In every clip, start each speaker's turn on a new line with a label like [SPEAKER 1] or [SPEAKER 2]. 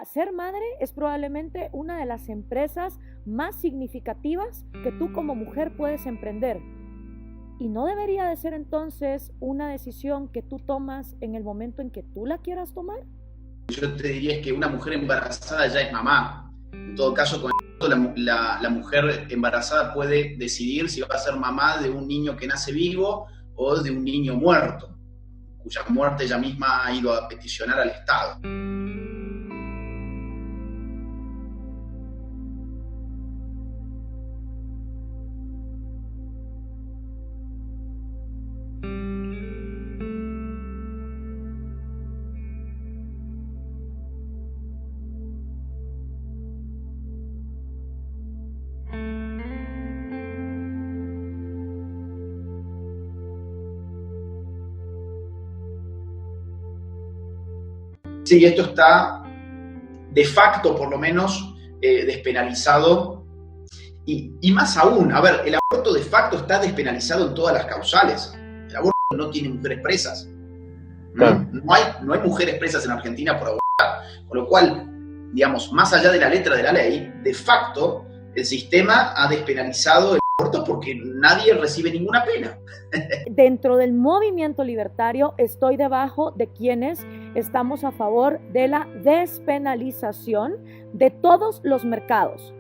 [SPEAKER 1] Ser madre es probablemente una de las empresas más significativas que tú como mujer puedes emprender. Y no debería de ser entonces una decisión que tú tomas en el momento en que tú la quieras tomar.
[SPEAKER 2] Yo te diría es que una mujer embarazada ya es mamá. En todo caso, con la mujer embarazada puede decidir si va a ser mamá de un niño que nace vivo o de un niño muerto, cuya muerte ella misma ha ido a peticionar al Estado. Sí, esto está de facto, por lo menos, despenalizado. Y más aún, a ver, el aborto de facto está despenalizado en todas las causales. El aborto no tiene mujeres presas.
[SPEAKER 3] Claro.
[SPEAKER 2] No hay mujeres presas en Argentina por abortar. Con lo cual, digamos, más allá de la letra de la ley, de facto, el sistema ha despenalizado el aborto porque nadie recibe ninguna pena.
[SPEAKER 1] Dentro del movimiento libertario estoy debajo de quienes estamos a favor de la despenalización de todos los mercados.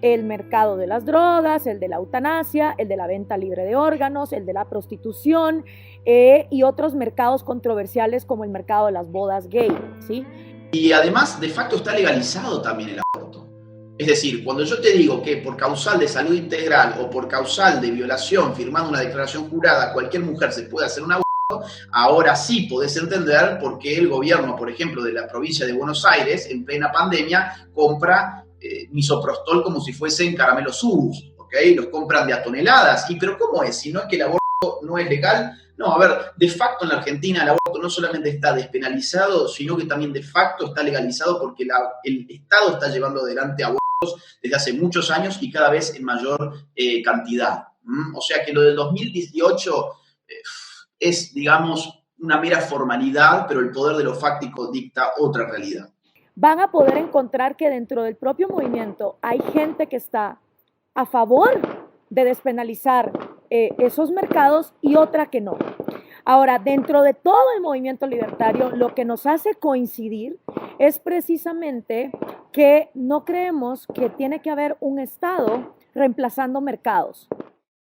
[SPEAKER 1] El mercado de las drogas, el de la eutanasia, el de la venta libre de órganos, el de la prostitución y otros mercados controversiales como el mercado de las bodas gay, ¿sí?
[SPEAKER 2] Y además, de facto, está legalizado también el aborto. Es decir, cuando yo te digo que por causal de salud integral o por causal de violación, firmando una declaración jurada, cualquier mujer se puede hacer un aborto, ahora sí podés entender por qué el gobierno, por ejemplo, de la provincia de Buenos Aires, en plena pandemia, compra misoprostol como si fuesen caramelos Subus, ¿ok? Los compran de a toneladas. ¿Y pero cómo es? Si no es que el aborto no es legal. No, a ver, de facto en la Argentina el aborto no solamente está despenalizado, sino que también de facto está legalizado porque el Estado está llevando adelante abortos desde hace muchos años y cada vez en mayor cantidad. O sea que lo del 2018 es, digamos, una mera formalidad, pero el poder de lo fáctico dicta otra realidad.
[SPEAKER 1] Van a poder encontrar que dentro del propio movimiento hay gente que está a favor de despenalizar esos mercados y otra que no. Ahora, dentro de todo el movimiento libertario, lo que nos hace coincidir es precisamente que no creemos que tiene que haber un Estado reemplazando mercados.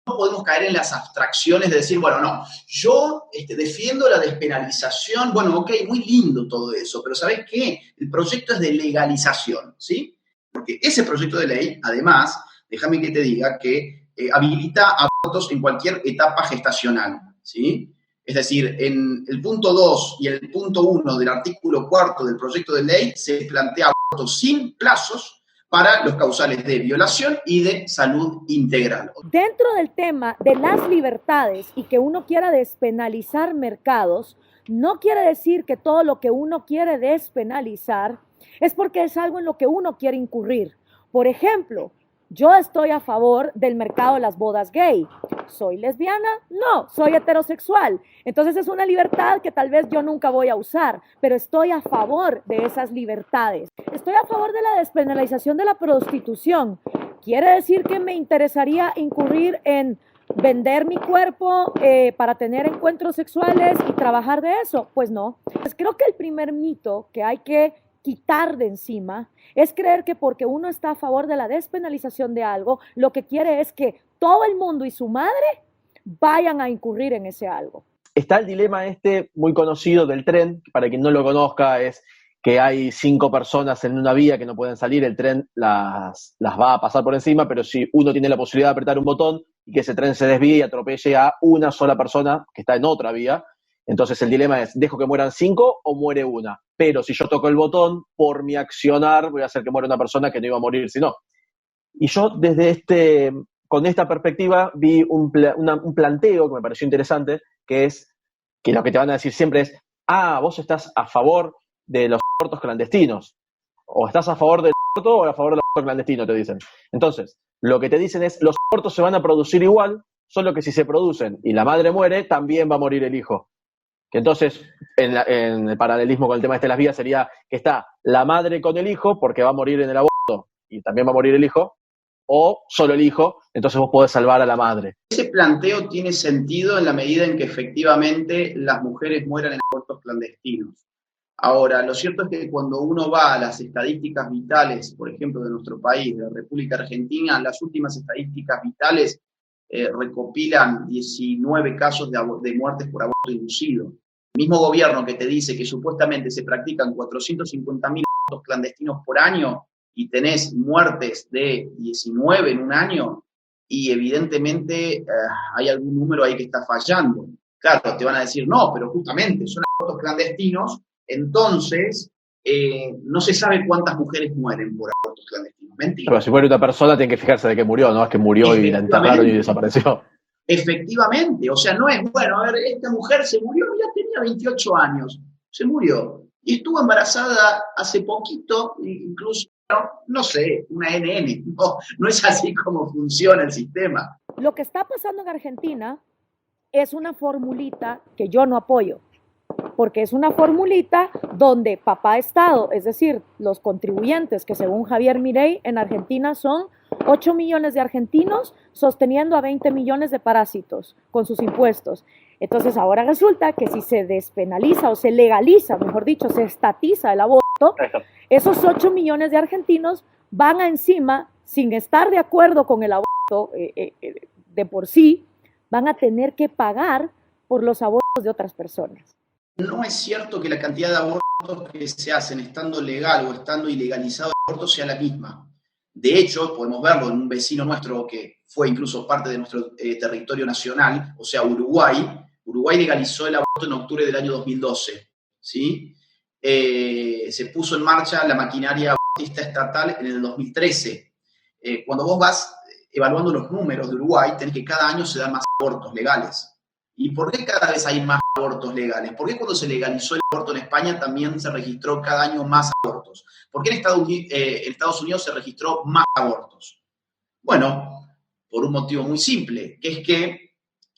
[SPEAKER 2] No podemos caer en las abstracciones de decir, bueno, no, yo defiendo la despenalización, bueno, ok, muy lindo todo eso, pero ¿sabés qué? El proyecto es de legalización, ¿sí? Porque ese proyecto de ley, además, déjame que te diga que habilita abortos en cualquier etapa gestacional, ¿sí? Es decir, en el punto 2 y el punto 1 del artículo 4 del proyecto de ley se plantea abortos sin plazos para los causales de violación y de salud integral.
[SPEAKER 1] Dentro del tema de las libertades y que uno quiera despenalizar mercados, no quiere decir que todo lo que uno quiere despenalizar es porque es algo en lo que uno quiere incurrir. Por ejemplo, yo estoy a favor del mercado de las bodas gay. ¿Soy lesbiana? No, soy heterosexual. Entonces es una libertad que tal vez yo nunca voy a usar, pero estoy a favor de esas libertades. Estoy a favor de la despenalización de la prostitución. ¿Quiere decir que me interesaría incurrir en vender mi cuerpo para tener encuentros sexuales y trabajar de eso? Pues no. Pues creo que el primer mito que hay que quitar de encima es creer que porque uno está a favor de la despenalización de algo, lo que quiere es que todo el mundo y su madre vayan a incurrir en ese algo.
[SPEAKER 3] Está el dilema muy conocido del tren, para quien no lo conozca, es que hay 5 personas en una vía que no pueden salir, el tren las va a pasar por encima, pero si uno tiene la posibilidad de apretar un botón y que ese tren se desvíe y atropelle a una sola persona que está en otra vía, entonces el dilema es, ¿dejo que mueran 5 o muere una? Pero si yo toco el botón, por mi accionar, voy a hacer que muera una persona que no iba a morir si no. Y yo con esta perspectiva vi un planteo que me pareció interesante, que es que lo que te van a decir siempre es, vos estás a favor de los abortos clandestinos, o estás a favor del aborto o a favor del aborto clandestino, te dicen. Entonces, lo que te dicen es, los abortos se van a producir igual, solo que si se producen y la madre muere, también va a morir el hijo. Que entonces, en el paralelismo con el tema de las vías, sería que está la madre con el hijo, porque va a morir en el aborto, y también va a morir el hijo, o solo el hijo, entonces vos podés salvar a la madre.
[SPEAKER 2] Ese planteo tiene sentido en la medida en que efectivamente las mujeres mueran en abortos clandestinos. Ahora, lo cierto es que cuando uno va a las estadísticas vitales, por ejemplo, de nuestro país, de la República Argentina, las últimas estadísticas vitales recopilan 19 casos de muertes por aborto inducido. El mismo gobierno que te dice que supuestamente se practican 450.000 abortos clandestinos por año y tenés muertes de 19 en un año, y evidentemente hay algún número ahí que está fallando. Claro, te van a decir, no, pero justamente son abortos clandestinos, entonces no se sabe cuántas mujeres mueren por abortos clandestinos. Mentira.
[SPEAKER 3] Pero si muere una persona, tiene que fijarse de que murió, no es que murió y la enterraron y desapareció.
[SPEAKER 2] Efectivamente, o sea, no es, bueno, a ver, esta mujer se murió, ya tenía 28 años, se murió, y estuvo embarazada hace poquito, incluso, no sé, una NN, no es así como funciona el sistema.
[SPEAKER 1] Lo que está pasando en Argentina es una formulita que yo no apoyo, porque es una formulita donde papá Estado, es decir, los contribuyentes, que según Javier Milei en Argentina son 8 millones de argentinos sosteniendo a 20 millones de parásitos con sus impuestos. Entonces ahora resulta que si se despenaliza o se legaliza, mejor dicho, se estatiza el aborto, esos 8 millones de argentinos van a encima, sin estar de acuerdo con el aborto de por sí, van a tener que pagar por los abortos de otras personas.
[SPEAKER 2] No es cierto que la cantidad de abortos que se hacen estando legal o estando ilegalizado el aborto sea la misma. De hecho, podemos verlo en un vecino nuestro que fue incluso parte de nuestro territorio nacional, o sea, Uruguay. Uruguay legalizó el aborto en octubre del año 2012, ¿sí? Se puso en marcha la maquinaria abortista estatal en el 2013. Cuando vos vas evaluando los números de Uruguay, tenés que cada año se dan más abortos legales. ¿Y por qué cada vez hay más abortos legales? ¿Por qué cuando se legalizó el aborto en España también se registró cada año más abortos? ¿Por qué en Estados Unidos se registró más abortos? Bueno, por un motivo muy simple, que es que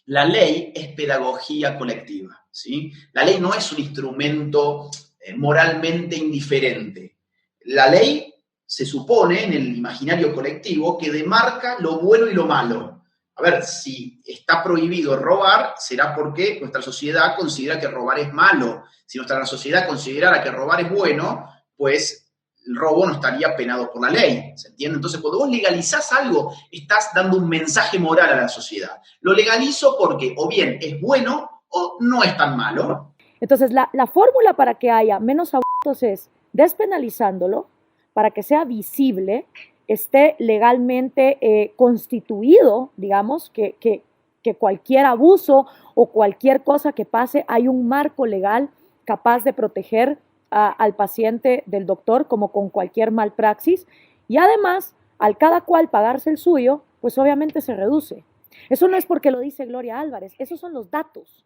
[SPEAKER 2] la ley es pedagogía colectiva, ¿sí? La ley no es un instrumento moralmente indiferente. La ley se supone en el imaginario colectivo que demarca lo bueno y lo malo. A ver, si está prohibido robar, será porque nuestra sociedad considera que robar es malo. Si nuestra sociedad considerara que robar es bueno, pues el robo no estaría penado por la ley, ¿se entiende? Entonces, cuando vos legalizás algo, estás dando un mensaje moral a la sociedad. Lo legalizo porque o bien es bueno o no es tan malo.
[SPEAKER 1] Entonces, la fórmula para que haya menos abortos es despenalizándolo, para que sea visible, esté legalmente constituido, digamos, que cualquier abuso o cualquier cosa que pase, hay un marco legal capaz de proteger al paciente del doctor, como con cualquier malpraxis, y además, al cada cual pagarse el suyo, pues obviamente se reduce. Eso no es porque lo dice Gloria Álvarez, esos son los datos.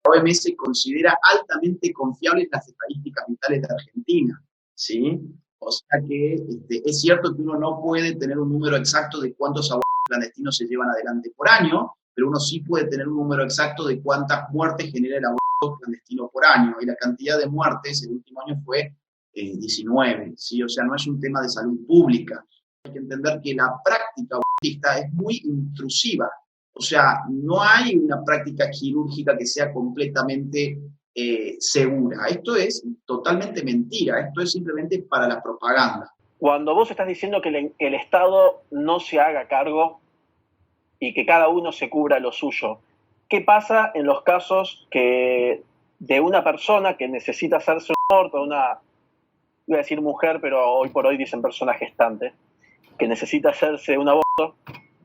[SPEAKER 2] La OMS considera altamente confiables las estadísticas vitales de Argentina, ¿sí? O sea que es cierto que uno no puede tener un número exacto de cuántos abortos clandestinos se llevan adelante por año, pero uno sí puede tener un número exacto de cuántas muertes genera el aborto clandestino por año. Y la cantidad de muertes el último año fue 19, ¿sí? O sea, no es un tema de salud pública. Hay que entender que la práctica abortista es muy intrusiva. O sea, no hay una práctica quirúrgica que sea completamente segura. Esto es totalmente mentira, esto es simplemente para la propaganda.
[SPEAKER 3] Cuando vos estás diciendo que el Estado no se haga cargo y que cada uno se cubra lo suyo, ¿qué pasa en los casos de una persona que necesita hacerse un aborto, iba a decir mujer, pero hoy por hoy dicen persona gestante, que necesita hacerse un aborto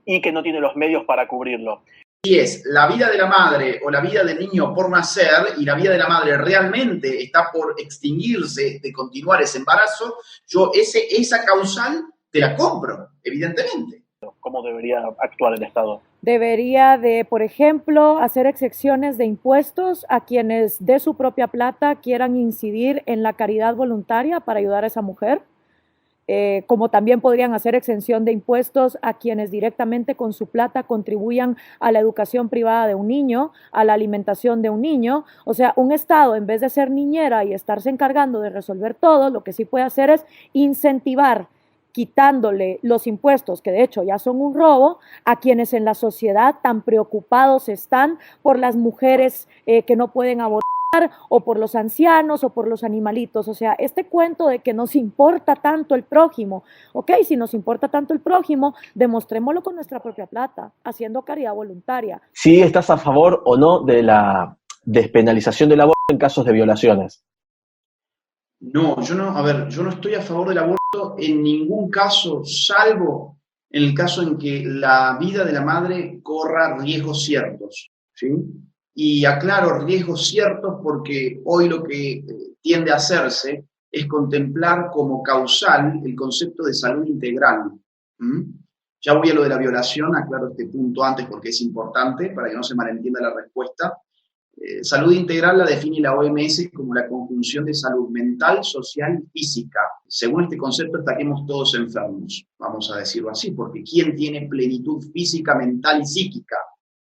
[SPEAKER 3] y que no tiene los medios para cubrirlo?
[SPEAKER 2] Si es la vida de la madre o la vida del niño por nacer y la vida de la madre realmente está por extinguirse de continuar ese embarazo, yo esa causal te la compro, evidentemente.
[SPEAKER 3] ¿Cómo debería actuar el Estado?
[SPEAKER 1] Debería de, por ejemplo, hacer excepciones de impuestos a quienes de su propia plata quieran incidir en la caridad voluntaria para ayudar a esa mujer. como también podrían hacer exención de impuestos a quienes directamente con su plata contribuyan a la educación privada de un niño, a la alimentación de un niño. O sea, un Estado, en vez de ser niñera y estarse encargando de resolver todo, lo que sí puede hacer es incentivar, quitándole los impuestos, que de hecho ya son un robo, a quienes en la sociedad tan preocupados están por las mujeres que no pueden abortar, o por los ancianos, o por los animalitos. O sea, este cuento de que nos importa tanto el prójimo, ok, si nos importa tanto el prójimo, demostrémoslo con nuestra propia plata, haciendo caridad voluntaria.
[SPEAKER 3] ¿Sí estás a favor o no de la despenalización del aborto en casos de violaciones?
[SPEAKER 2] No, yo no estoy a favor del aborto en ningún caso, salvo en el caso en que la vida de la madre corra riesgos ciertos, ¿sí? Y aclaro riesgos ciertos porque hoy lo que tiende a hacerse es contemplar como causal el concepto de salud integral. ¿Mm? Ya voy a lo de la violación, aclaro este punto antes porque es importante para que no se malentienda la respuesta. Salud integral la define la OMS como la conjunción de salud mental, social y física. Según este concepto estaríamos todos enfermos, vamos a decirlo así, porque ¿quién tiene plenitud física, mental y psíquica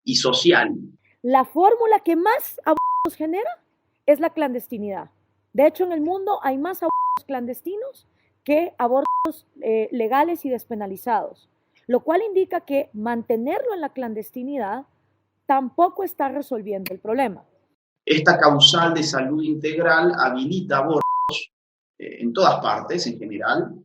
[SPEAKER 2] y social?
[SPEAKER 1] La fórmula que más abortos genera es la clandestinidad. De hecho, en el mundo hay más abortos clandestinos que abortos legales y despenalizados, lo cual indica que mantenerlo en la clandestinidad tampoco está resolviendo el problema.
[SPEAKER 2] Esta causal de salud integral habilita abortos en todas partes, en general,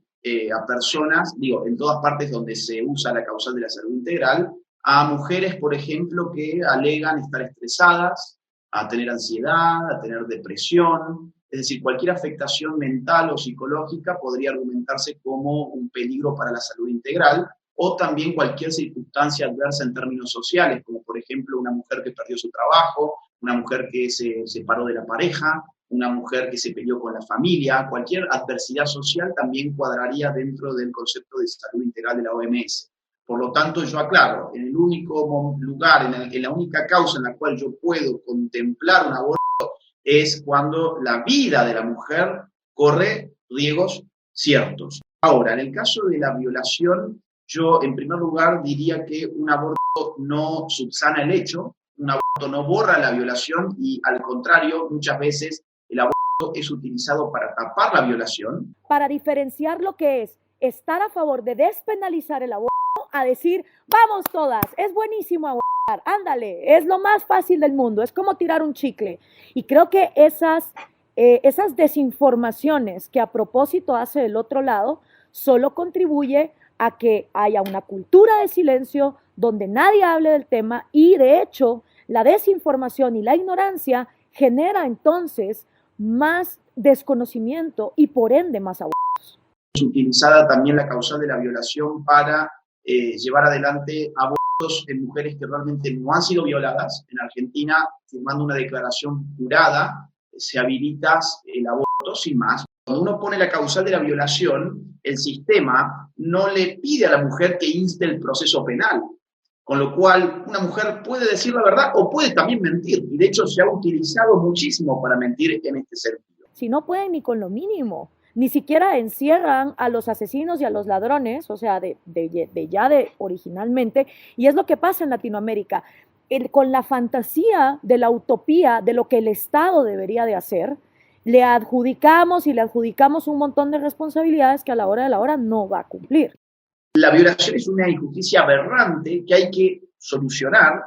[SPEAKER 2] a personas, en todas partes donde se usa la causal de la salud integral, a mujeres, por ejemplo, que alegan estar estresadas, a tener ansiedad, a tener depresión, es decir, cualquier afectación mental o psicológica podría argumentarse como un peligro para la salud integral, o también cualquier circunstancia adversa en términos sociales, como por ejemplo una mujer que perdió su trabajo, una mujer que se separó de la pareja, una mujer que se peleó con la familia, cualquier adversidad social también cuadraría dentro del concepto de salud integral de la OMS. Por lo tanto, yo aclaro, en el único lugar, en la única causa en la cual yo puedo contemplar un aborto es cuando la vida de la mujer corre riesgos ciertos. Ahora, en el caso de la violación, yo en primer lugar diría que un aborto no subsana el hecho, un aborto no borra la violación y al contrario, muchas veces el aborto es utilizado para tapar la violación.
[SPEAKER 1] Para diferenciar lo que es estar a favor de despenalizar el aborto a decir, vamos todas, es buenísimo abortar, ándale, es lo más fácil del mundo, es como tirar un chicle. Y creo que esas desinformaciones que a propósito hace el otro lado solo contribuye a que haya una cultura de silencio donde nadie hable del tema y de hecho la desinformación y la ignorancia genera entonces más desconocimiento y por ende más abortos.
[SPEAKER 2] Es utilizada también la causal de la violación para llevar adelante abortos en mujeres que realmente no han sido violadas. En Argentina, firmando una declaración jurada, se habilita el aborto sin más. Cuando uno pone la causal de la violación, el sistema no le pide a la mujer que inste el proceso penal, con lo cual una mujer puede decir la verdad o puede también mentir, y de hecho se ha utilizado muchísimo para mentir en este sentido.
[SPEAKER 1] Si no pueden ni con lo mínimo, ni siquiera encierran a los asesinos y a los ladrones, o sea, originalmente, y es lo que pasa en Latinoamérica, con la fantasía de la utopía de lo que el Estado debería de hacer, le adjudicamos un montón de responsabilidades que a la hora de la hora no va a cumplir.
[SPEAKER 2] La violación es una injusticia aberrante que hay que solucionar,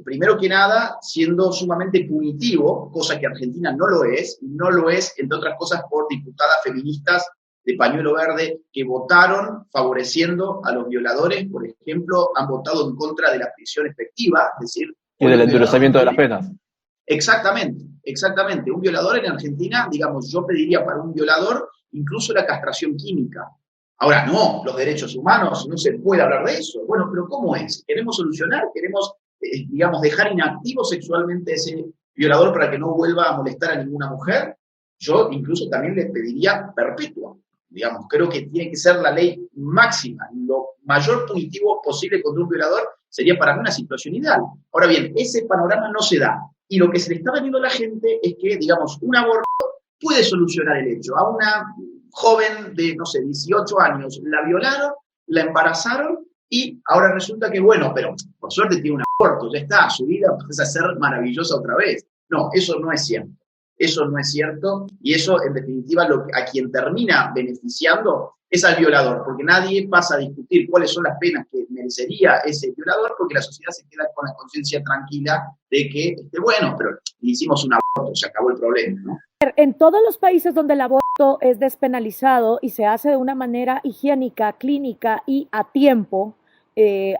[SPEAKER 2] primero que nada, siendo sumamente punitivo, cosa que Argentina no lo es, entre otras cosas, por diputadas feministas de pañuelo verde que votaron favoreciendo a los violadores, por ejemplo, han votado en contra de la prisión efectiva, es decir...
[SPEAKER 3] Y del endurecimiento de las penas.
[SPEAKER 2] Exactamente. Un violador en Argentina, yo pediría para un violador incluso la castración química. Ahora, no, los derechos humanos, no se puede hablar de eso. Bueno, pero ¿cómo es? ¿Queremos solucionar? ¿Queremos, dejar inactivo sexualmente a ese violador para que no vuelva a molestar a ninguna mujer? Yo incluso también le pediría perpetua. Creo que tiene que ser la ley máxima. Lo mayor punitivo posible contra un violador sería para mí una situación ideal. Ahora bien, ese panorama no se da. Y lo que se le está vendiendo a la gente es que, un aborto puede solucionar el hecho. A una joven de, no sé, 18 años, la violaron, la embarazaron y ahora resulta que, bueno, pero por suerte tiene un aborto, ya está, su vida empieza a ser maravillosa otra vez. No, eso no es cierto. Eso no es cierto y eso, en definitiva, a quien termina beneficiando es al violador, porque nadie pasa a discutir cuáles son las penas que merecería ese violador, porque la sociedad se queda con la conciencia tranquila de que, bueno, pero hicimos un aborto, se acabó el problema, ¿no?
[SPEAKER 1] En todos los países donde el aborto es despenalizado y se hace de una manera higiénica, clínica y a tiempo,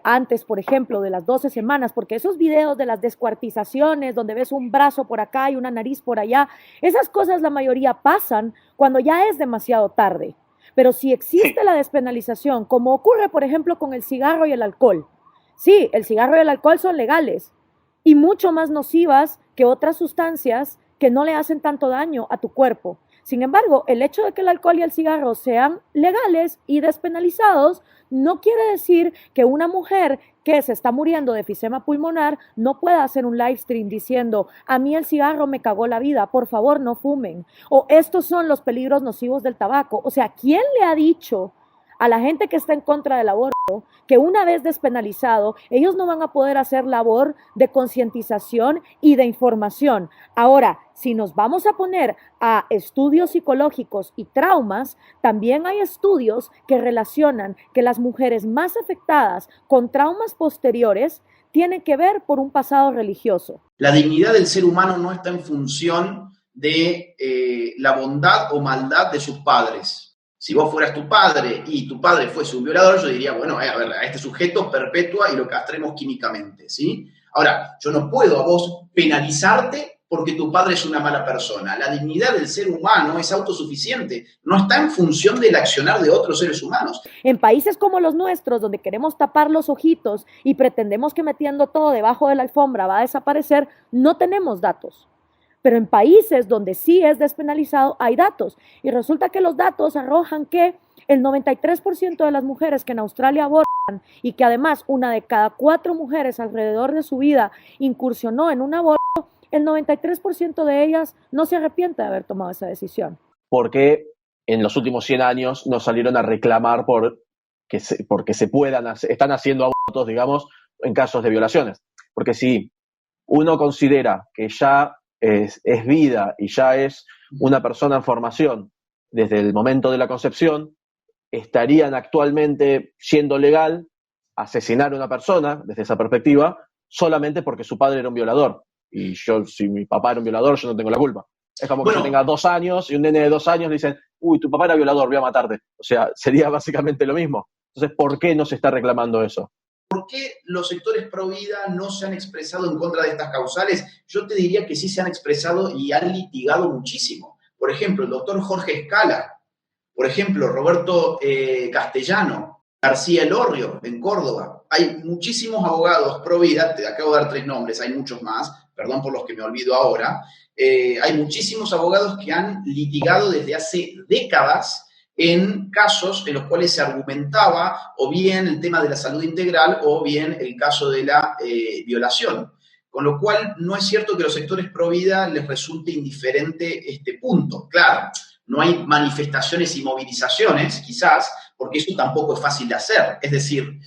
[SPEAKER 1] antes, por ejemplo, de las 12 semanas, porque esos videos de las descuartizaciones, donde ves un brazo por acá y una nariz por allá, esas cosas la mayoría pasan cuando ya es demasiado tarde. Pero si existe la despenalización, como ocurre, por ejemplo, con el cigarro y el alcohol, sí, el cigarro y el alcohol son legales y mucho más nocivas que otras sustancias que no le hacen tanto daño a tu cuerpo. Sin embargo, el hecho de que el alcohol y el cigarro sean legales y despenalizados no quiere decir que una mujer que se está muriendo de enfisema pulmonar no pueda hacer un live stream diciendo: a mí el cigarro me cagó la vida, por favor no fumen, o estos son los peligros nocivos del tabaco. O sea, ¿quién le ha dicho a la gente que está en contra del aborto que una vez despenalizado ellos no van a poder hacer labor de concientización y de información? Ahora, si nos vamos a poner a estudios psicológicos y traumas, también hay estudios que relacionan que las mujeres más afectadas con traumas posteriores tienen que ver por un pasado religioso.
[SPEAKER 2] La dignidad del ser humano no está en función de la bondad o maldad de sus padres. Si vos fueras tu padre y tu padre fuese un violador, yo diría, bueno, a ver, a este sujeto perpetua y lo castremos químicamente, ¿sí? Ahora, yo no puedo a vos penalizarte porque tu padre es una mala persona. La dignidad del ser humano es autosuficiente, no está en función del accionar de otros seres humanos.
[SPEAKER 1] En países como los nuestros, donde queremos tapar los ojitos y pretendemos que metiendo todo debajo de la alfombra va a desaparecer, no tenemos datos. Pero en países donde sí es despenalizado hay datos. Y resulta que los datos arrojan que el 93% de las mujeres que en Australia abortan y que además una de cada 4 mujeres alrededor de su vida incursionó en un aborto, el 93% de ellas no se arrepiente de haber tomado esa decisión.
[SPEAKER 3] Porque en los últimos 100 años no salieron a reclamar porque están haciendo abortos, digamos, en casos de violaciones. Porque si uno considera que ya es vida y ya es una persona en formación desde el momento de la concepción, estarían actualmente siendo legal asesinar a una persona desde esa perspectiva solamente porque su padre era un violador. Y yo, si mi papá era un violador, yo no tengo la culpa. Es como que yo tenga 2 años y un nene de 2 años le dicen: uy, tu papá era violador, voy a matarte. O sea, sería básicamente lo mismo. Entonces, ¿por qué no se está reclamando eso?
[SPEAKER 2] ¿Por qué los sectores pro vida no se han expresado en contra de estas causales? Yo te diría que sí se han expresado y han litigado muchísimo. Por ejemplo, el doctor Jorge Escala, por ejemplo, Roberto Castellano, García Elorrio en Córdoba. Hay muchísimos abogados pro vida, te acabo de dar 3 nombres, hay muchos más, perdón por los que me olvido ahora. Hay muchísimos abogados que han litigado desde hace décadas en casos en los cuales se argumentaba o bien el tema de la salud integral o bien el caso de la violación. Con lo cual, no es cierto que a los sectores pro vida les resulte indiferente este punto. Claro, no hay manifestaciones y movilizaciones, quizás, porque eso tampoco es fácil de hacer. Es decir,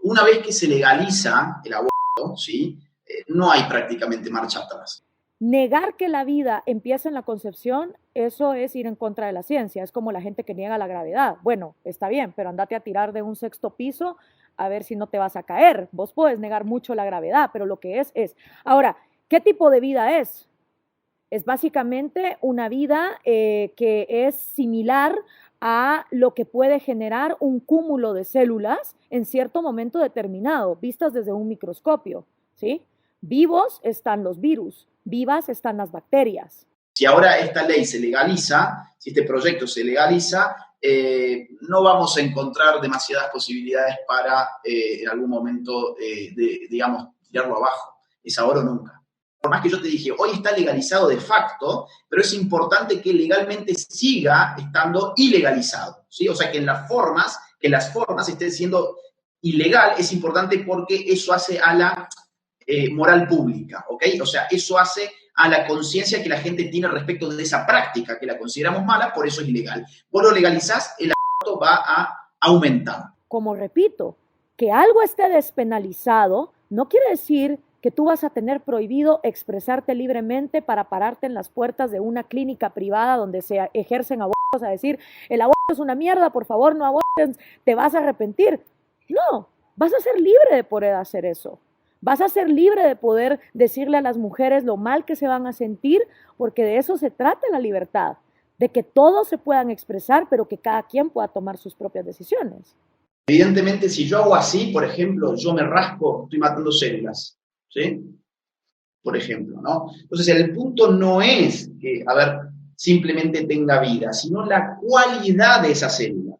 [SPEAKER 2] una vez que se legaliza el aborto, ¿sí? No hay prácticamente marcha atrás.
[SPEAKER 1] Negar que la vida empieza en la concepción, eso es ir en contra de la ciencia. Es como la gente que niega la gravedad. Bueno, está bien, pero andate a tirar de un 6º piso a ver si no te vas a caer. Vos puedes negar mucho la gravedad, pero lo que es. Ahora, ¿qué tipo de vida es? Es básicamente una vida que es similar a lo que puede generar un cúmulo de células en cierto momento determinado, vistas desde un microscopio, ¿sí? Vivos están los virus, vivas están las bacterias.
[SPEAKER 2] Si ahora esta ley se legaliza, si este proyecto se legaliza, no vamos a encontrar demasiadas posibilidades para en algún momento, digamos, tirarlo abajo. Es ahora o nunca. Por más que yo te dije, hoy está legalizado de facto, pero es importante que legalmente siga estando ilegalizado, ¿sí? O sea, que las formas estén siendo ilegal es importante porque eso hace a la moral pública, ¿ok? O sea, eso hace a la conciencia que la gente tiene respecto de esa práctica, que la consideramos mala, por eso es ilegal. Vos lo legalizás, el aborto va a aumentar.
[SPEAKER 1] Como repito, que algo esté despenalizado no quiere decir que tú vas a tener prohibido expresarte libremente para pararte en las puertas de una clínica privada donde se ejercen abortos a decir, el aborto es una mierda, por favor no aborten, te vas a arrepentir. No, vas a ser libre de poder hacer eso. Vas a ser libre de poder decirle a las mujeres lo mal que se van a sentir, porque de eso se trata la libertad, de que todos se puedan expresar, pero que cada quien pueda tomar sus propias decisiones.
[SPEAKER 2] Evidentemente, si yo hago así, por ejemplo, yo me rasco, estoy matando células, ¿sí? Por ejemplo, ¿no? Entonces, el punto no es que, simplemente tenga vida, sino la cualidad de esa célula.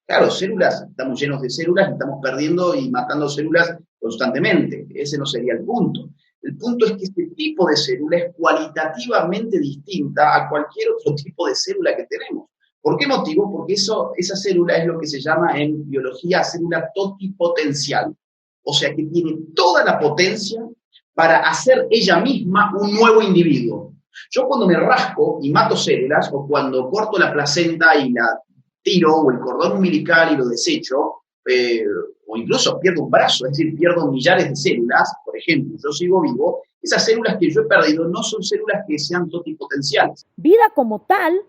[SPEAKER 2] Claro, células, estamos llenos de células, estamos perdiendo y matando células constantemente. Ese no sería el punto. El punto es que este tipo de célula es cualitativamente distinta a cualquier otro tipo de célula que tenemos. ¿Por qué motivo? Porque esa célula es lo que se llama en biología célula totipotencial. O sea, que tiene toda la potencia para hacer ella misma un nuevo individuo. Yo cuando me rasco y mato células, o cuando corto la placenta y la tiro, o el cordón umbilical y lo desecho, o incluso pierdo un brazo, es decir, pierdo millares de células, por ejemplo, yo sigo vivo, esas células que yo he perdido no son células que sean totipotenciales.
[SPEAKER 1] Vida como tal,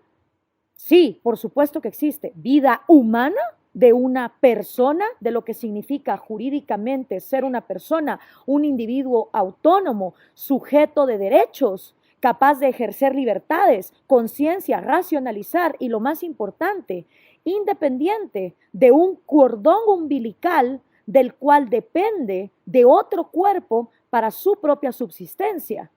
[SPEAKER 1] sí, por supuesto que existe. Vida humana de una persona, de lo que significa jurídicamente ser una persona, un individuo autónomo, sujeto de derechos, capaz de ejercer libertades, conciencia, racionalizar y lo más importante, independiente de un cordón umbilical del cual depende de otro cuerpo para su propia subsistencia.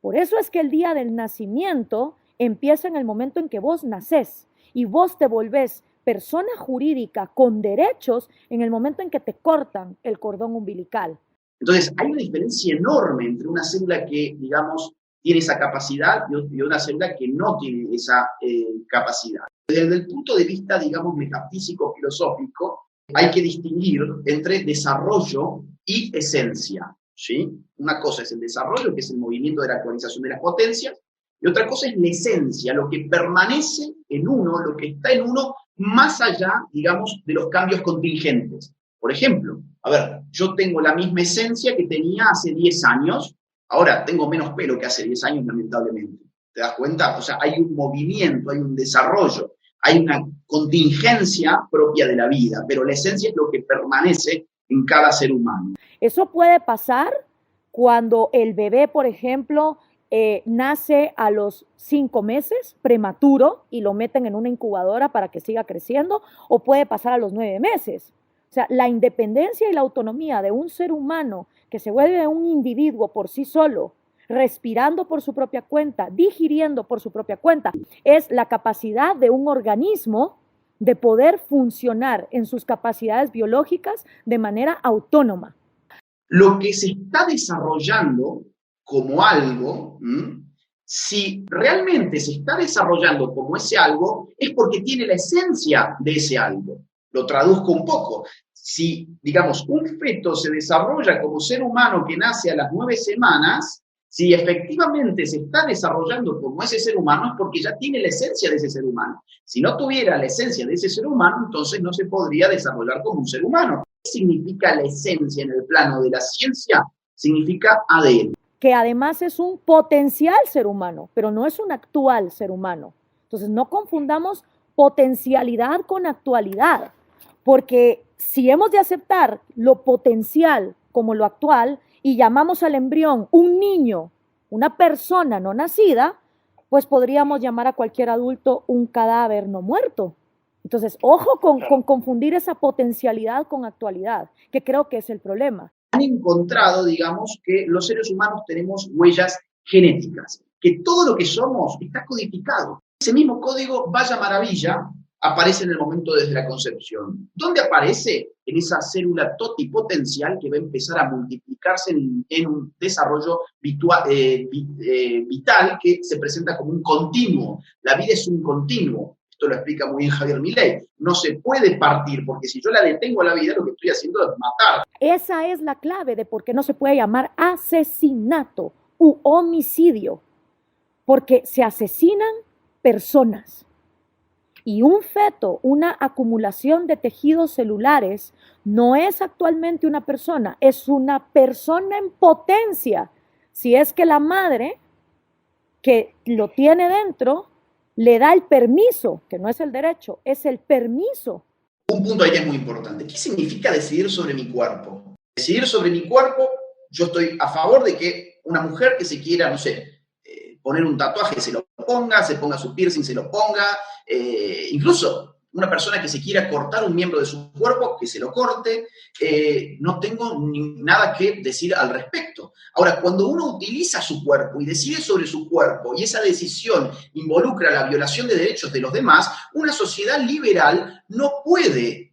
[SPEAKER 1] Por eso es que el día del nacimiento empieza en el momento en que vos nacés y vos te volvés persona jurídica con derechos en el momento en que te cortan el cordón umbilical.
[SPEAKER 2] Entonces, hay una diferencia enorme entre una célula que, digamos, tiene esa capacidad y una célula que no tiene esa capacidad. Desde el punto de vista, digamos, metafísico, filosófico, hay que distinguir entre desarrollo y esencia, ¿sí? Una cosa es el desarrollo, que es el movimiento de la actualización de las potencias, y otra cosa es la esencia, lo que permanece en uno, lo que está en uno, más allá, digamos, de los cambios contingentes. Por ejemplo, yo tengo la misma esencia que tenía hace 10 años, ahora tengo menos pelo que hace 10 años, lamentablemente. ¿Te das cuenta? O sea, hay un movimiento, hay un desarrollo, hay una contingencia propia de la vida, pero la esencia es lo que permanece en cada ser humano.
[SPEAKER 1] Eso puede pasar cuando el bebé, por ejemplo, nace a los 5 meses, prematuro, y lo meten en una incubadora para que siga creciendo, o puede pasar a los 9 meses. O sea, la independencia y la autonomía de un ser humano que se vuelve un individuo por sí solo, respirando por su propia cuenta, digiriendo por su propia cuenta, es la capacidad de un organismo de poder funcionar en sus capacidades biológicas de manera autónoma.
[SPEAKER 2] Lo que se está desarrollando como algo, si realmente se está desarrollando como ese algo, es porque tiene la esencia de ese algo. Lo traduzco un poco. Si, digamos, un feto se desarrolla como ser humano que nace a las 9 semanas, si efectivamente se está desarrollando como ese ser humano, es porque ya tiene la esencia de ese ser humano. Si no tuviera la esencia de ese ser humano, entonces no se podría desarrollar como un ser humano. ¿Qué significa la esencia en el plano de la ciencia? Significa ADN.
[SPEAKER 1] Que además es un potencial ser humano, pero no es un actual ser humano. Entonces no confundamos potencialidad con actualidad, porque si hemos de aceptar lo potencial como lo actual y llamamos al embrión un niño, una persona no nacida, pues podríamos llamar a cualquier adulto un cadáver no muerto. Entonces, ojo con confundir esa potencialidad con actualidad, que creo que es el problema.
[SPEAKER 2] Han encontrado, digamos, que los seres humanos tenemos huellas genéticas, que todo lo que somos está codificado. Ese mismo código, vaya maravilla, aparece en el momento desde la concepción. ¿Dónde aparece? En esa célula totipotencial que va a empezar a multiplicarse en un desarrollo vital que se presenta como un continuo. La vida es un continuo. Esto lo explica muy bien Javier Milei. No se puede partir, porque si yo la detengo a la vida, lo que estoy haciendo es matar.
[SPEAKER 1] Esa es la clave de por qué no se puede llamar asesinato u homicidio. porque se asesinan personas. Y un feto, una acumulación de tejidos celulares, no es actualmente una persona, es una persona en potencia. Si es que la madre que lo tiene dentro le da el permiso, que no es el derecho, es el permiso.
[SPEAKER 2] Un punto ahí que es muy importante. ¿Qué significa decidir sobre mi cuerpo? Decidir sobre mi cuerpo, yo estoy a favor de que una mujer que se quiera, no sé, poner un tatuaje se ponga su piercing, se lo ponga, incluso una persona que se quiera cortar un miembro de su cuerpo, que se lo corte, no tengo nada que decir al respecto. Ahora, cuando uno utiliza su cuerpo y decide sobre su cuerpo y esa decisión involucra la violación de derechos de los demás, una sociedad liberal no puede,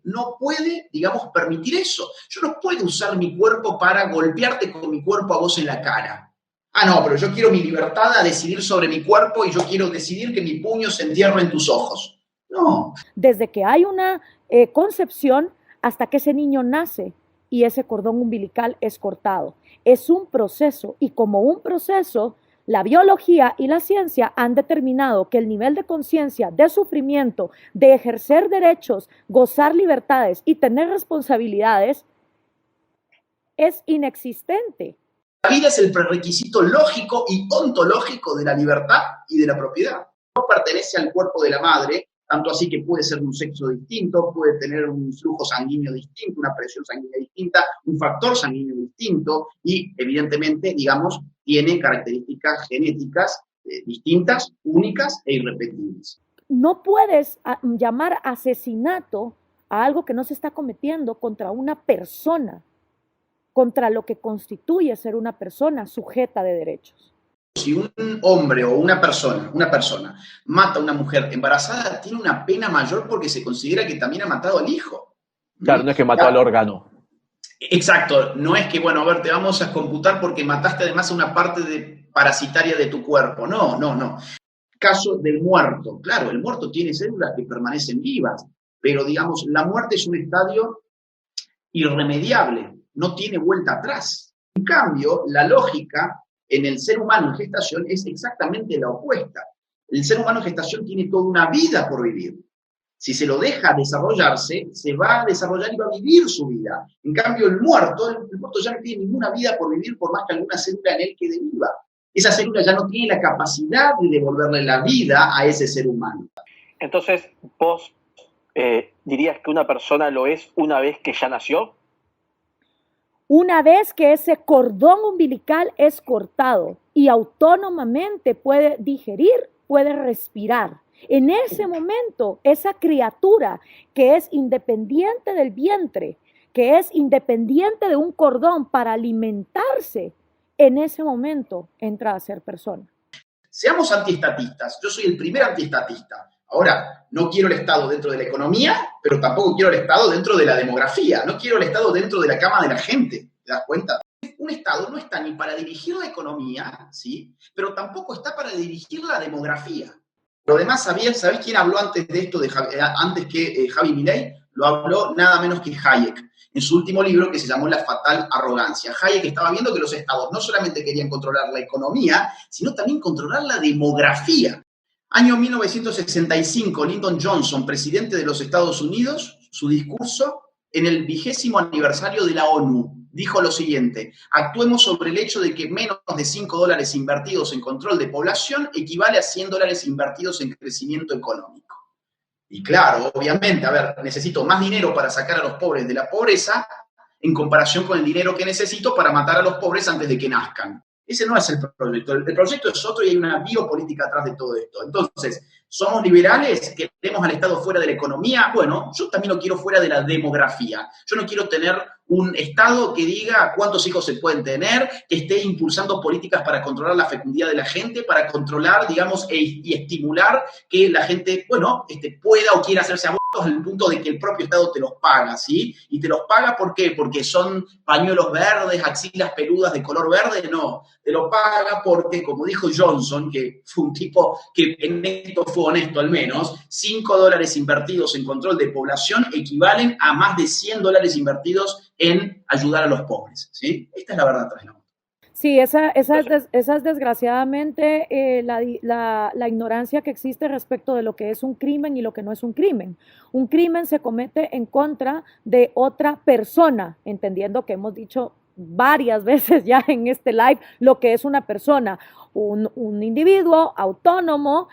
[SPEAKER 2] digamos, permitir eso. Yo no puedo usar mi cuerpo para golpearte con mi cuerpo a vos en la cara. Ah, no, pero yo quiero mi libertad a decidir sobre mi cuerpo y yo quiero decidir que mi puño se entierre en tus ojos. No.
[SPEAKER 1] Desde que hay una concepción hasta que ese niño nace y ese cordón umbilical es cortado. Es un proceso y como un proceso, la biología y la ciencia han determinado que el nivel de conciencia, de sufrimiento, de ejercer derechos, gozar libertades y tener responsabilidades es inexistente.
[SPEAKER 2] La vida es el prerequisito lógico y ontológico de la libertad y de la propiedad. No pertenece al cuerpo de la madre, tanto así que puede ser de un sexo distinto, puede tener un flujo sanguíneo distinto, una presión sanguínea distinta, un factor sanguíneo distinto y, evidentemente, digamos, tiene características genéticas distintas, únicas e irrepetibles.
[SPEAKER 1] No puedes llamar asesinato a algo que no se está cometiendo contra una persona, contra lo que constituye ser una persona sujeta de derechos.
[SPEAKER 2] Si un hombre o una persona mata a una mujer embarazada, tiene una pena mayor porque se considera que también ha matado al hijo.
[SPEAKER 3] Claro, no es que mató al órgano.
[SPEAKER 2] Exacto, no es que, bueno, a ver, te vamos a computar porque mataste además una parte parasitaria de tu cuerpo. No. Caso del muerto. Claro, el muerto tiene células que permanecen vivas, pero digamos, la muerte es un estadio irremediable, no tiene vuelta atrás. En cambio, la lógica en el ser humano en gestación es exactamente la opuesta. El ser humano en gestación tiene toda una vida por vivir. Si se lo deja desarrollarse, se va a desarrollar y va a vivir su vida. En cambio, el muerto ya no tiene ninguna vida por vivir, por más que alguna célula en él quede viva. Esa célula ya no tiene la capacidad de devolverle la vida a ese ser humano.
[SPEAKER 3] Entonces, vos dirías que una persona lo es una vez que ya nació.
[SPEAKER 1] Una vez que ese cordón umbilical es cortado y autónomamente puede digerir, puede respirar. En ese momento, esa criatura que es independiente del vientre, que es independiente de un cordón para alimentarse, en ese momento entra a ser persona.
[SPEAKER 2] Seamos antiestatistas. Yo soy el primer antiestatista. Ahora, no quiero el Estado dentro de la economía, pero tampoco quiero el Estado dentro de la demografía. No quiero el Estado dentro de la cama de la gente. ¿Te das cuenta? Un Estado no está ni para dirigir la economía, ¿sí? Pero tampoco está para dirigir la demografía. Lo demás, ¿sabés quién habló antes de esto, antes que Javi Milei? Lo habló nada menos que Hayek, en su último libro que se llamó La fatal arrogancia. Hayek estaba viendo que los Estados no solamente querían controlar la economía, sino también controlar la demografía. Año 1965, Lyndon Johnson, presidente de los Estados Unidos, su discurso en el 20º aniversario de la ONU, dijo lo siguiente: actuemos sobre el hecho de que menos de $5 invertidos en control de población equivale a $100 invertidos en crecimiento económico. Y claro, obviamente, a ver, necesito más dinero para sacar a los pobres de la pobreza en comparación con el dinero que necesito para matar a los pobres antes de que nazcan. Ese no es el proyecto. El proyecto es otro y hay una biopolítica atrás de todo esto. Entonces, ¿somos liberales? ¿Queremos al Estado fuera de la economía? Bueno, yo también lo quiero fuera de la demografía. Yo no quiero tener un Estado que diga cuántos hijos se pueden tener, que esté impulsando políticas para controlar la fecundidad de la gente, para controlar, digamos, y estimular que la gente, bueno, pueda o quiera hacerse abortos al punto de que el propio Estado te los paga, ¿sí? Y te los paga, ¿por qué? Porque son pañuelos verdes, axilas peludas de color verde, no. Te lo paga porque, como dijo Johnson, que fue un tipo que en esto fue honesto al menos, $5 invertidos en control de población equivalen a más de $100 invertidos en ayudar a los pobres, ¿sí? Esta es la verdad tras la otra.
[SPEAKER 1] Sí, esa
[SPEAKER 3] Entonces,
[SPEAKER 1] es desgraciadamente la ignorancia que existe respecto de lo que es un crimen y lo que no es un crimen. Un crimen se comete en contra de otra persona, entendiendo que hemos dicho varias veces ya en este live lo que es una persona, un individuo autónomo,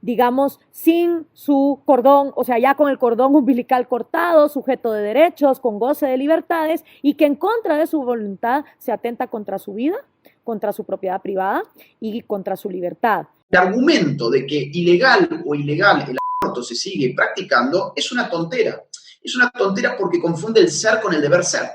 [SPEAKER 1] digamos, sin su cordón, o sea, ya con el cordón umbilical cortado, sujeto de derechos, con goce de libertades, y que en contra de su voluntad se atenta contra su vida, contra su propiedad privada y contra su libertad.
[SPEAKER 2] El argumento de que ilegal o ilegal el aborto se sigue practicando es una tontera. Es una tontera porque confunde el ser con el deber ser.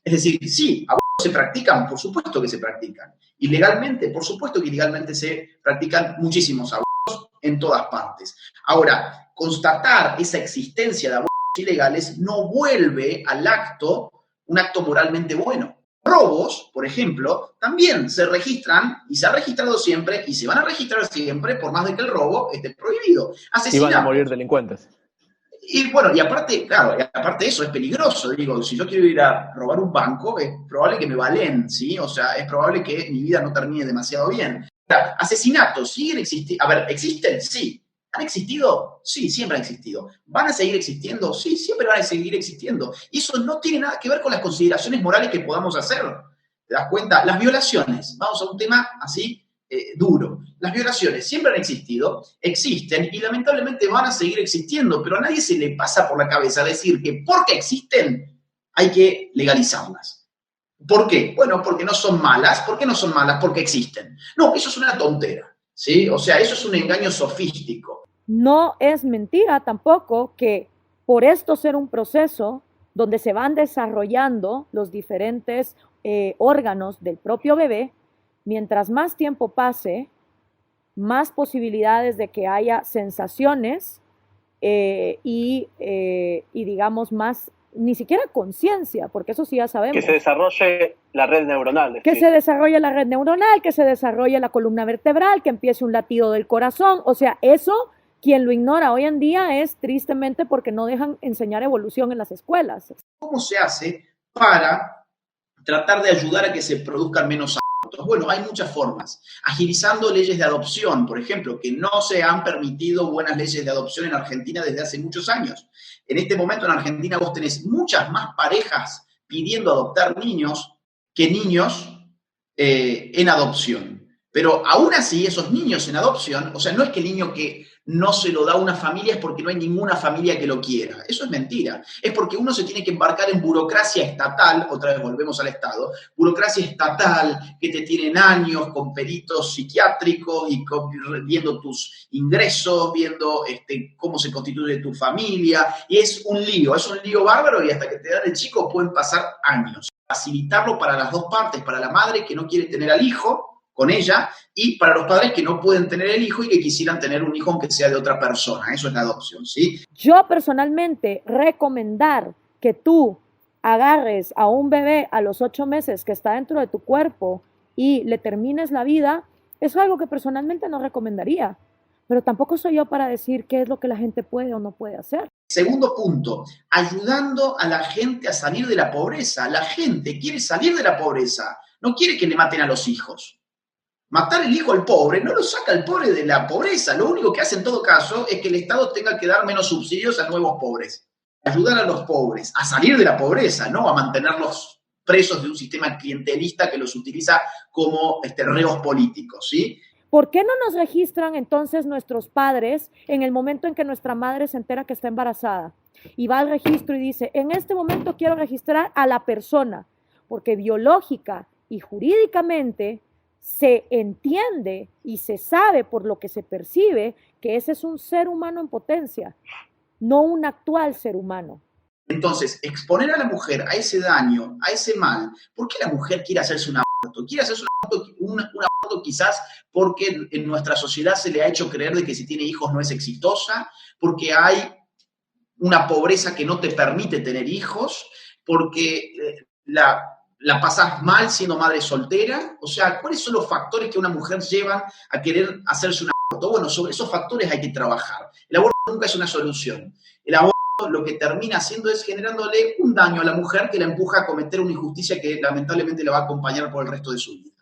[SPEAKER 2] Es decir, sí, abortos se practican, por supuesto que se practican. Ilegalmente, por supuesto que ilegalmente se practican muchísimos abortos en todas partes. Ahora, constatar esa existencia de abortos ilegales no vuelve al acto un acto moralmente bueno. Robos, por ejemplo, también se registran y se han registrado siempre y se van a registrar siempre por más de que el robo esté prohibido.
[SPEAKER 3] y van a morir delincuentes.
[SPEAKER 2] Y bueno, y aparte, claro, y aparte de eso es peligroso. Digo, si yo quiero ir a robar un banco, es probable que me valen, ¿sí? O sea, es probable que mi vida no termine demasiado bien. O sea, asesinatos siguen existiendo. A ver, ¿existen? Sí. ¿Han existido? Sí, siempre han existido. ¿Van a seguir existiendo? Sí, siempre van a seguir existiendo. Y eso no tiene nada que ver con las consideraciones morales que podamos hacer. ¿Te das cuenta? Las violaciones. Vamos a un tema así duro. Las violaciones siempre han existido, existen y lamentablemente van a seguir existiendo, pero a nadie se le pasa por la cabeza decir que porque existen hay que legalizarlas. ¿Por qué? Bueno, porque no son malas. ¿Por qué no son malas? Porque existen. No, eso es una tontera, ¿sí? O sea, eso es un engaño sofístico.
[SPEAKER 1] No es mentira tampoco que por esto ser un proceso donde se van desarrollando los diferentes órganos del propio bebé, mientras más tiempo pase, más posibilidades de que haya sensaciones y digamos más, ni siquiera conciencia, porque eso sí ya sabemos.
[SPEAKER 3] Que se desarrolle la red neuronal.
[SPEAKER 1] Que se desarrolle la red neuronal, que se desarrolle la columna vertebral, que empiece un latido del corazón. O sea, eso, quien lo ignora hoy en día es tristemente porque no dejan enseñar evolución en las escuelas.
[SPEAKER 2] ¿Cómo se hace para tratar de ayudar a que se produzcan menos abortos? Bueno, hay muchas formas. Agilizando leyes de adopción, por ejemplo, que no se han permitido buenas leyes de adopción en Argentina desde hace muchos años. En este momento en Argentina vos tenés muchas más parejas pidiendo adoptar niños que niños en adopción. Pero aún así, esos niños en adopción, o sea, no es que el niño que no se lo da a una familia es porque no hay ninguna familia que lo quiera. Eso es mentira. Es porque uno se tiene que embarcar en burocracia estatal, otra vez volvemos al Estado, burocracia estatal que te tienen años con peritos psiquiátricos y viendo tus ingresos, viendo cómo se constituye tu familia. Y es un lío bárbaro y hasta que te dan el chico pueden pasar años. Facilitarlo para las dos partes, para la madre que no quiere tener al hijo con ella, y para los padres que no pueden tener el hijo y que quisieran tener un hijo aunque sea de otra persona. Eso es la adopción, ¿sí?
[SPEAKER 1] Yo personalmente recomendar que tú agarres a un bebé a los 8 meses que está dentro de tu cuerpo y le termines la vida, es algo que personalmente no recomendaría. Pero tampoco soy yo para decir qué es lo que la gente puede o no puede hacer.
[SPEAKER 2] Segundo punto, ayudando a la gente a salir de la pobreza. La gente quiere salir de la pobreza, no quiere que le maten a los hijos. Matar el hijo al pobre no lo saca el pobre de la pobreza. Lo único que hace en todo caso es que el Estado tenga que dar menos subsidios a nuevos pobres. Ayudar a los pobres a salir de la pobreza, no a mantenerlos presos de un sistema clientelista que los utiliza como reos políticos, ¿sí?
[SPEAKER 1] ¿Por qué no nos registran entonces nuestros padres en el momento en que nuestra madre se entera que está embarazada? Y va al registro y dice, en este momento quiero registrar a la persona, porque biológica y jurídicamente se entiende y se sabe por lo que se percibe que ese es un ser humano en potencia, no un actual ser humano.
[SPEAKER 2] Entonces, exponer a la mujer a ese daño, a ese mal, ¿por qué la mujer quiere hacerse un aborto? Quiere hacerse un aborto quizás porque en nuestra sociedad se le ha hecho creer de que si tiene hijos no es exitosa, porque hay una pobreza que no te permite tener hijos, porque la pasás mal siendo madre soltera. O sea, ¿cuáles son los factores que a una mujer llevan a querer hacerse un aborto? Bueno, sobre esos factores hay que trabajar. El aborto nunca es una solución. El aborto lo que termina haciendo es generándole un daño a la mujer que la empuja a cometer una injusticia que lamentablemente la va a acompañar por el resto de su vida.